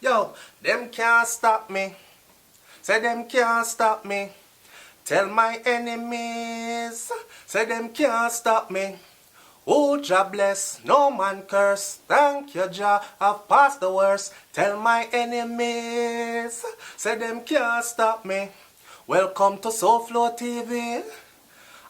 Yo, them can't stop me. Say them can't stop me. Tell my enemies. Say them can't stop me. Oh, Jah bless, no man curse. Thank you, Jah, I've passed the worst. Tell my enemies. Say them can't stop me. Welcome to SouFLoTV.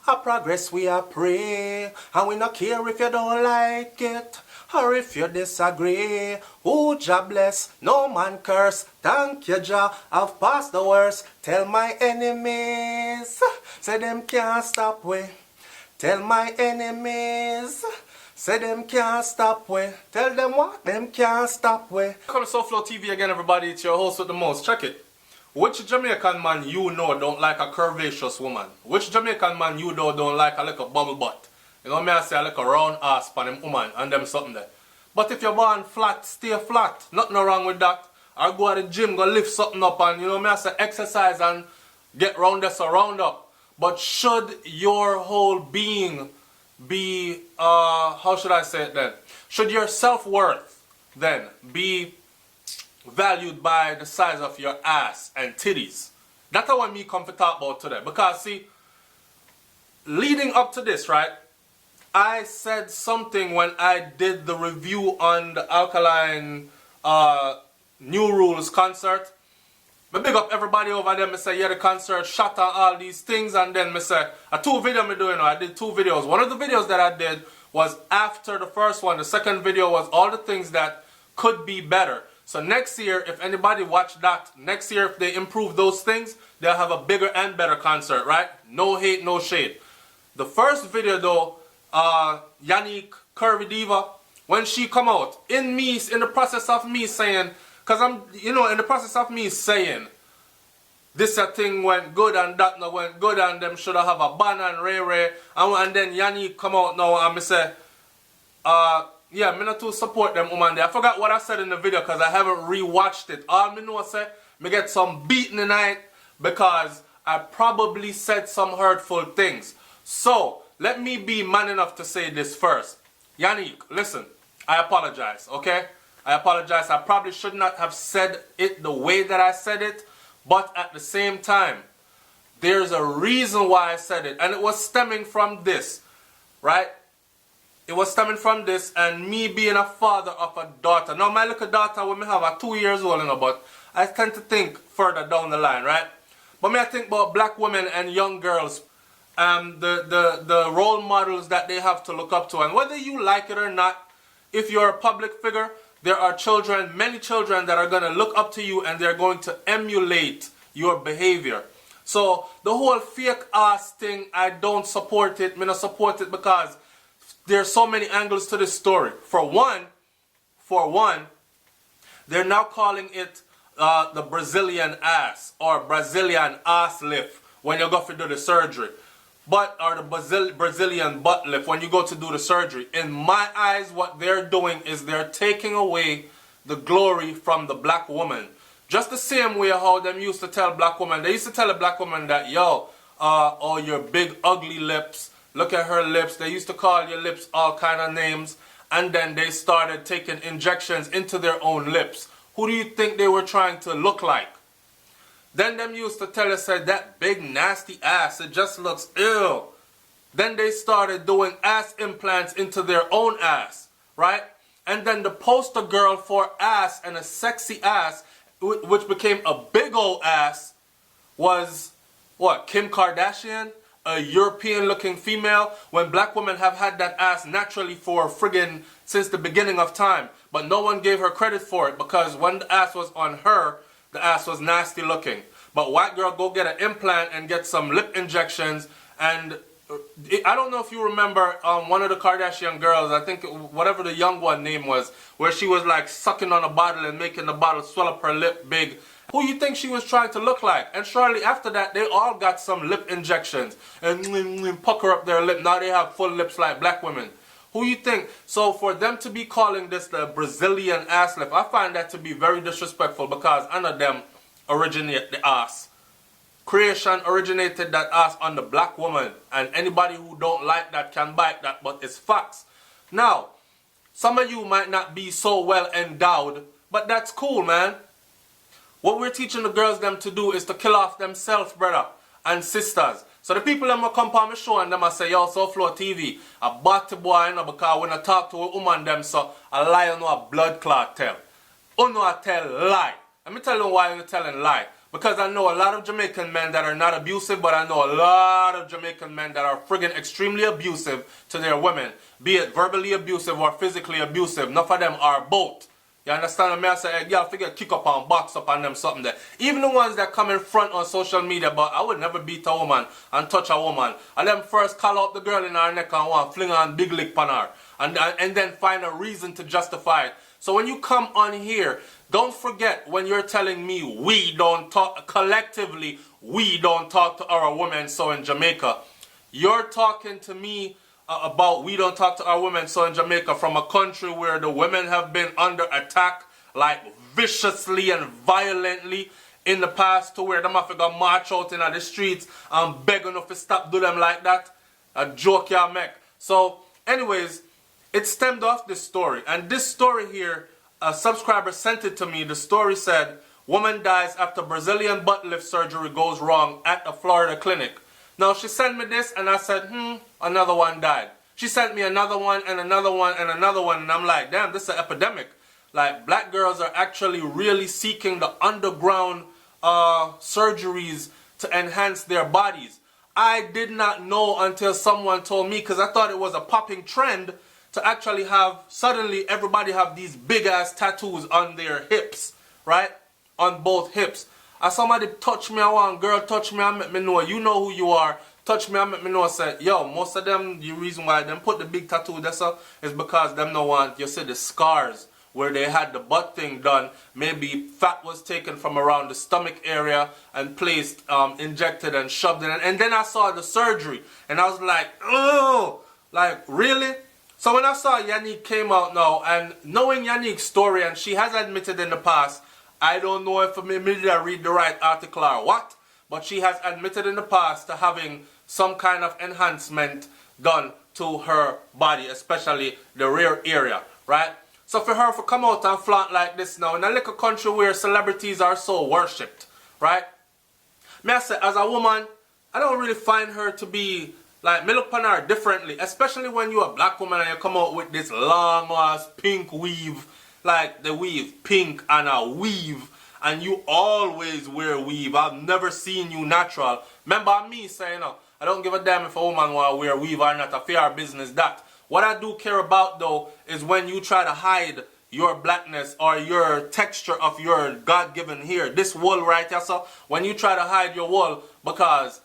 Our progress we are pray, and we not care if you don't like it, or if you disagree. Oh, Jah bless, no man curse. Thank you, Jah, I've passed the worst. Tell my enemies, say them can't stop we. Tell my enemies, say them can't stop we. Tell them what? Them can't stop we. Welcome to SouFLoTV again, everybody. It's your host with the most. Check it. Which Jamaican man you know don't like a curvaceous woman? Which Jamaican man you know don't like a little bubble butt? You know me I say a little round ass for them woman and them something there. But if you're born flat, stay flat. Nothing wrong with that. Or go to the gym, go lift something up and you know me I say exercise and get round this or round up. But should your whole being be, how should I say it then? Should your self-worth then be valued by the size of your ass and titties? That's what me come to talk about today. Because see, leading up to this, right, I said something when I did the review on the Alkaline New Rules concert. I big up everybody over there. I say, yeah, the concert shot on all these things. And then I say, two videos me doing. I did two videos. One of the videos that I did was after the first one. The second video was all the things that could be better. So next year, if anybody watch that, next year if they improve those things, they'll have a bigger and better concert, right? No hate, no shade. The first video though, Yannick, Curvy Diva, when she come out, in the process of me saying, because I'm, in the process of me saying, this a thing went good and that no went good and them should have a ban and Ray. And then Yannick come out now and me say, yeah, me not to support them woman there. I forgot what I said in the video because I haven't rewatched it. All me know say, me get some beating tonight because I probably said some hurtful things. So, let me be man enough to say this first. Yannick, listen, I apologize, okay? I apologize. I probably should not have said it the way that I said it, but at the same time, there's a reason why I said it, and it was stemming from this, right? It was stemming from this and me being a father of a daughter. Now my little daughter when me have a 2 years old, but I tend to think further down the line, right? But me I think about black women and young girls, the role models that they have to look up to. And whether you like it or not, if you're a public figure, there are children, many children that are going to look up to you and they're going to emulate your behavior. So the whole fake ass thing, I don't support it. Me not support it because there's so many angles to this story. For one, they're now calling it the Brazilian ass or Brazilian ass lift when you go to do the surgery. Or the Brazilian butt lift when you go to do the surgery. In my eyes, what they're doing is they're taking away the glory from the black woman. Just the same way how them used to tell black women. They used to tell a black woman that, yo, oh, your big ugly lips. Look at her lips. They used to call your lips all kind of names. And then they started taking injections into their own lips. Who do you think they were trying to look like? Then them used to tell us that big nasty ass, it just looks ill. Then they started doing ass implants into their own ass, right? And then the poster girl for ass and a sexy ass, which became a big old ass, was what? Kim Kardashian? A European looking female, when black women have had that ass naturally for friggin' since the beginning of time. But no one gave her credit for it because when the ass was on her, the ass was nasty looking. But white girl go get an implant and get some lip injections. And I don't know if you remember one of the Kardashian girls, I think whatever the young one name was, where she was like sucking on a bottle and making the bottle swell up her lip big. Who you think she was trying to look like? And shortly after that, they all got some lip injections and pucker up their lip. Now they have full lips like black women. Who you think? So for them to be calling this the Brazilian ass lift, I find that to be very disrespectful because none of them originate the ass. Creation originated that ass on the black woman, and anybody who don't like that can bite that, but it's facts. Now, some of you might not be so well endowed, But that's cool, man. What we're teaching the girls them to do is to kill off themselves, brother and sisters. So the people them will come on my show and them will say, yo, SouFLoTV, a batty boy, you know, because when I talk to a woman them, so a lie you know a blood clot tell. You know I tell lie. Let me tell you why you're telling lie. Because I know a lot of Jamaican men that are not abusive, but I know a lot of Jamaican men that are friggin' extremely abusive to their women. Be it verbally abusive or physically abusive. None of them are both. You understand what I say? Hey, y'all figure kick up and box up on them something there. Even the ones that come in front on social media, but I would never beat a woman and touch a woman. And them first call out the girl in her neck and want fling on big lick on her. And then find a reason to justify it. So when you come on here, don't forget when you're telling me we don't talk, collectively, we don't talk to our women so in Jamaica. You're talking to me about we don't talk to our women so in Jamaica from a country where the women have been under attack like viciously and violently in the past to where them have to go march out in the streets and beg enough to stop do them like that. A joke y'all make. So anyways, it stemmed off this story, and this story here, a subscriber sent it to me. The story said, woman dies after Brazilian butt lift surgery goes wrong at a Florida clinic. Now she sent me this and I said, another one died. She sent me another one and another one and another one, and I'm like, damn, this is an epidemic. Like, black girls are actually really seeking the underground surgeries to enhance their bodies. I did not know until someone told me, because I thought it was a popping trend to actually have, suddenly everybody have these big ass tattoos on their hips, right? On both hips. As somebody touch me, I want girl touch me and make me know, you know who you are, touch me and make me know, say, yo, most of them, the reason why them put the big tattoo that's up is because them no want, you see the scars where they had the butt thing done, maybe fat was taken from around the stomach area and placed, injected and shoved in, and then I saw the surgery, and I was like, oh, like, really? So when I saw Yannick came out now, and knowing Yannick's story, and she has admitted in the past, I don't know if maybe I read the right article or what, but she has admitted in the past to having some kind of enhancement done to her body, especially the rear area, right? So for her to come out and flaunt like this now, in a little country where celebrities are so worshipped, right? May I say, as a woman, I don't really find her to be, like, me look upon her differently, especially when you're a black woman and you come out with this long ass pink weave, like the weave pink and a weave, and you always wear weave. I've never seen you natural. Remember me saying, I don't give a damn if a woman want to wear weave or not, a fair business that. What I do care about though is when you try to hide your blackness or your texture of your God-given hair. This wool right here, so when you try to hide your wool because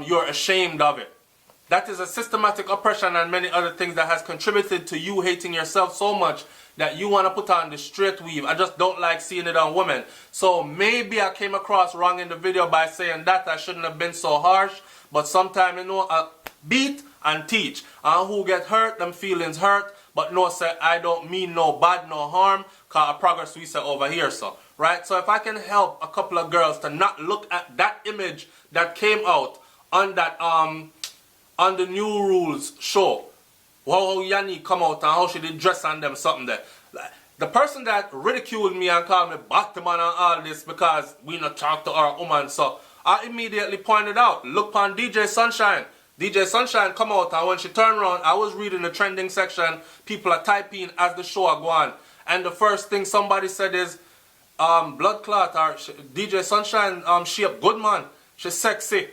you're ashamed of it. That is a systematic oppression and many other things that has contributed to you hating yourself so much that you want to put on the straight weave. I just don't like seeing it on women. So maybe I came across wrong in the video by saying that I shouldn't have been so harsh. But sometimes, you know, I beat and teach. And who get hurt, them feelings hurt. But no, say, I don't mean no bad, no harm. Because progress we say over here, so. Right? So if I can help a couple of girls to not look at that image that came out on that, on the New Rules show, how Yanni come out and how she did dress on them something there. Like, the person that ridiculed me and called me Batman and all this because we not talk to our woman, so I immediately pointed out, look on DJ Sunshine. DJ Sunshine come out, and when she turned around, I was reading the trending section, people are typing as the show go on, and the first thing somebody said is blood clot, or DJ Sunshine shape good man, she's sexy.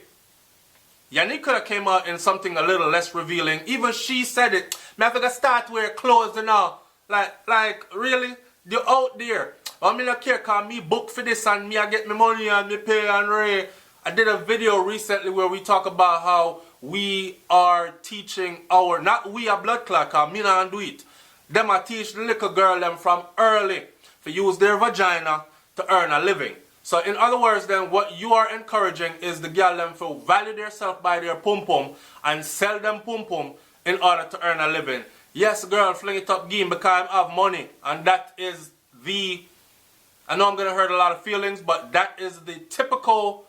Yannick could have came out in something a little less revealing. Even she said it. Me have to start wear clothes and all. Like really? You're out there. I mean, I care because me book for this and me I get my money and me pay and ray. I did a video recently where we talk about how we are teaching our, not we are blood clot, because me not do it. Them I teach the little girl them from early to use their vagina to earn a living. So in other words then, what you are encouraging is the girl them to value themselves by their pum pum and sell them pum pum in order to earn a living. Yes, girl, fling it up game because I have money, and that is the, I know I'm going to hurt a lot of feelings, but that is the typical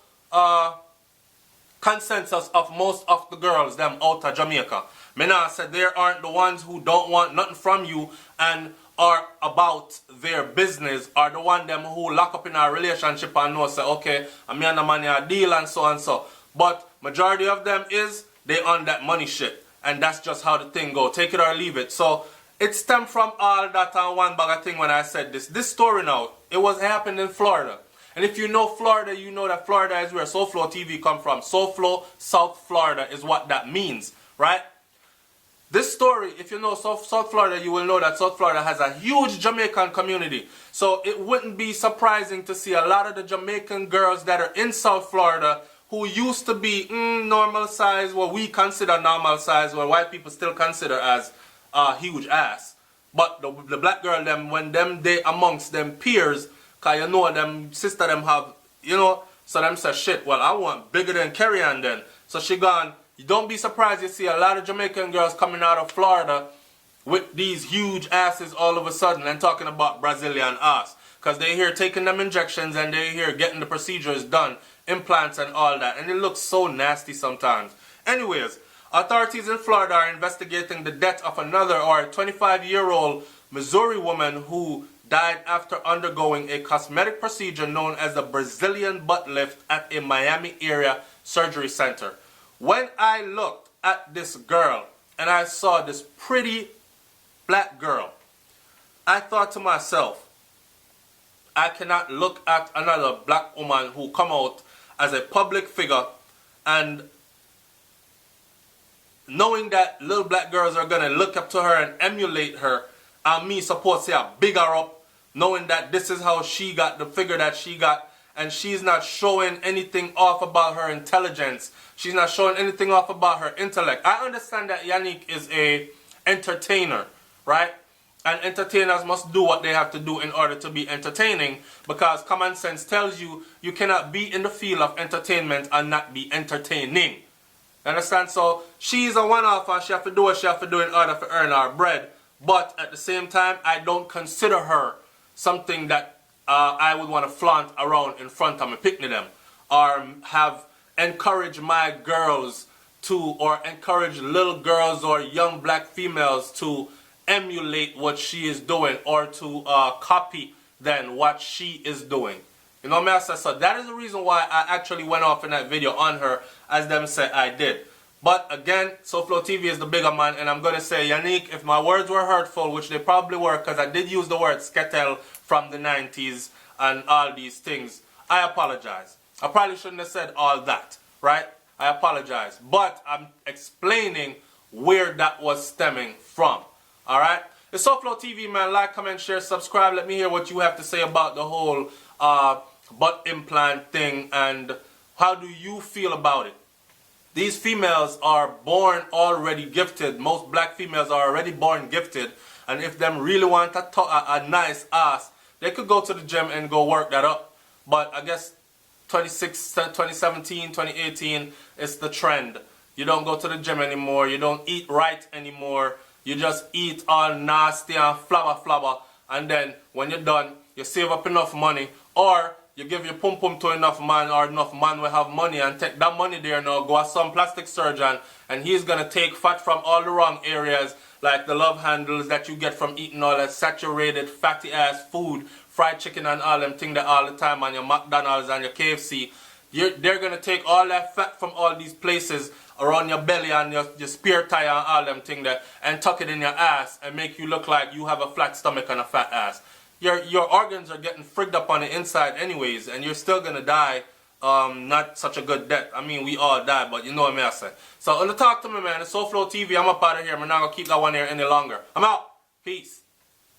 consensus of most of the girls them out of Jamaica. Me now said there aren't the ones who don't want nothing from you and are about their business are the one them who lock up in a relationship and know say, okay, I'm and a man a deal and so and so. But majority of them is they on that money shit. And that's just how the thing go. Take it or leave it. So it stemmed from all that and one bag of thing when I said this. This story now, it was happened in Florida. And if you know Florida, you know that Florida is where SouFLoTV come from. SouFLo, South Florida is what that means, right? This story, if you know South Florida, you will know that South Florida has a huge Jamaican community. So it wouldn't be surprising to see a lot of the Jamaican girls that are in South Florida who used to be normal size, what we consider normal size, what white people still consider as a huge ass. But the black girl, them, when them they amongst them peers, cause you know them sister them have, you know, so them say, shit, well I want bigger than Carrie Ann then. So she gone. You don't be surprised you see a lot of Jamaican girls coming out of Florida with these huge asses all of a sudden and talking about Brazilian ass. Because they here taking them injections and they here getting the procedures done, implants and all that. And it looks so nasty sometimes. Anyways, authorities in Florida are investigating the death of another 25-year-old Missouri woman who died after undergoing a cosmetic procedure known as the Brazilian butt lift at a Miami area surgery center. When I looked at this girl and I saw this pretty black girl, I thought to myself, I cannot look at another black woman who come out as a public figure and knowing that little black girls are going to look up to her and emulate her, and me supposed to say big her up, knowing that this is how she got the figure that she got, and she's not showing anything off about her intelligence. She's not showing anything off about her intellect. I understand that Yannick is a entertainer, right? And entertainers must do what they have to do in order to be entertaining, because common sense tells you you cannot be in the field of entertainment and not be entertaining. Understand? So she's a one-off and she have to do what she have to do in order to earn her bread. But at the same time, I don't consider her something that I would want to flaunt around in front of my picnic them, or have encourage my girls to, or encourage little girls or young black females to emulate what she is doing, or to copy then what she is doing. You know what I mean? So that is the reason why I actually went off in that video on her, as them say I did. But again, SouFLoTV is the bigger man, and I'm going to say, Yannick, if my words were hurtful, which they probably were, because I did use the word sketel from the 90s and all these things, I apologize. I probably shouldn't have said all that, right? I apologize. But I'm explaining where that was stemming from, all right? It's SouFLoTV, man. Like, comment, share, subscribe. Let me hear what you have to say about the whole butt implant thing, and how do you feel about it? These females are born already gifted. Most black females are already born gifted. And if them really want a nice ass, they could go to the gym and go work that up. But I guess 2017, 2018 is the trend. You don't go to the gym anymore. You don't eat right anymore. You just eat all nasty and flabber. And then when you're done, you save up enough money, or you give your pum pum to enough man, or enough man will have money, and take that money there now, go to some plastic surgeon, and he's going to take fat from all the wrong areas, like the love handles that you get from eating all that saturated, fatty ass food, fried chicken and all them things that all the time on your McDonald's and your KFC. They're going to take all that fat from all these places around your belly and your spear tire and all them things there, and tuck it in your ass and make you look like you have a flat stomach and a fat ass. Your organs are getting frigged up on the inside anyways, and you're still gonna die not such a good death. I mean, we all die, but you know what I say. So, talk to me, man. It's SouFLoTV. I'm up out of here. I'm not gonna keep that one here any longer. I'm out. Peace.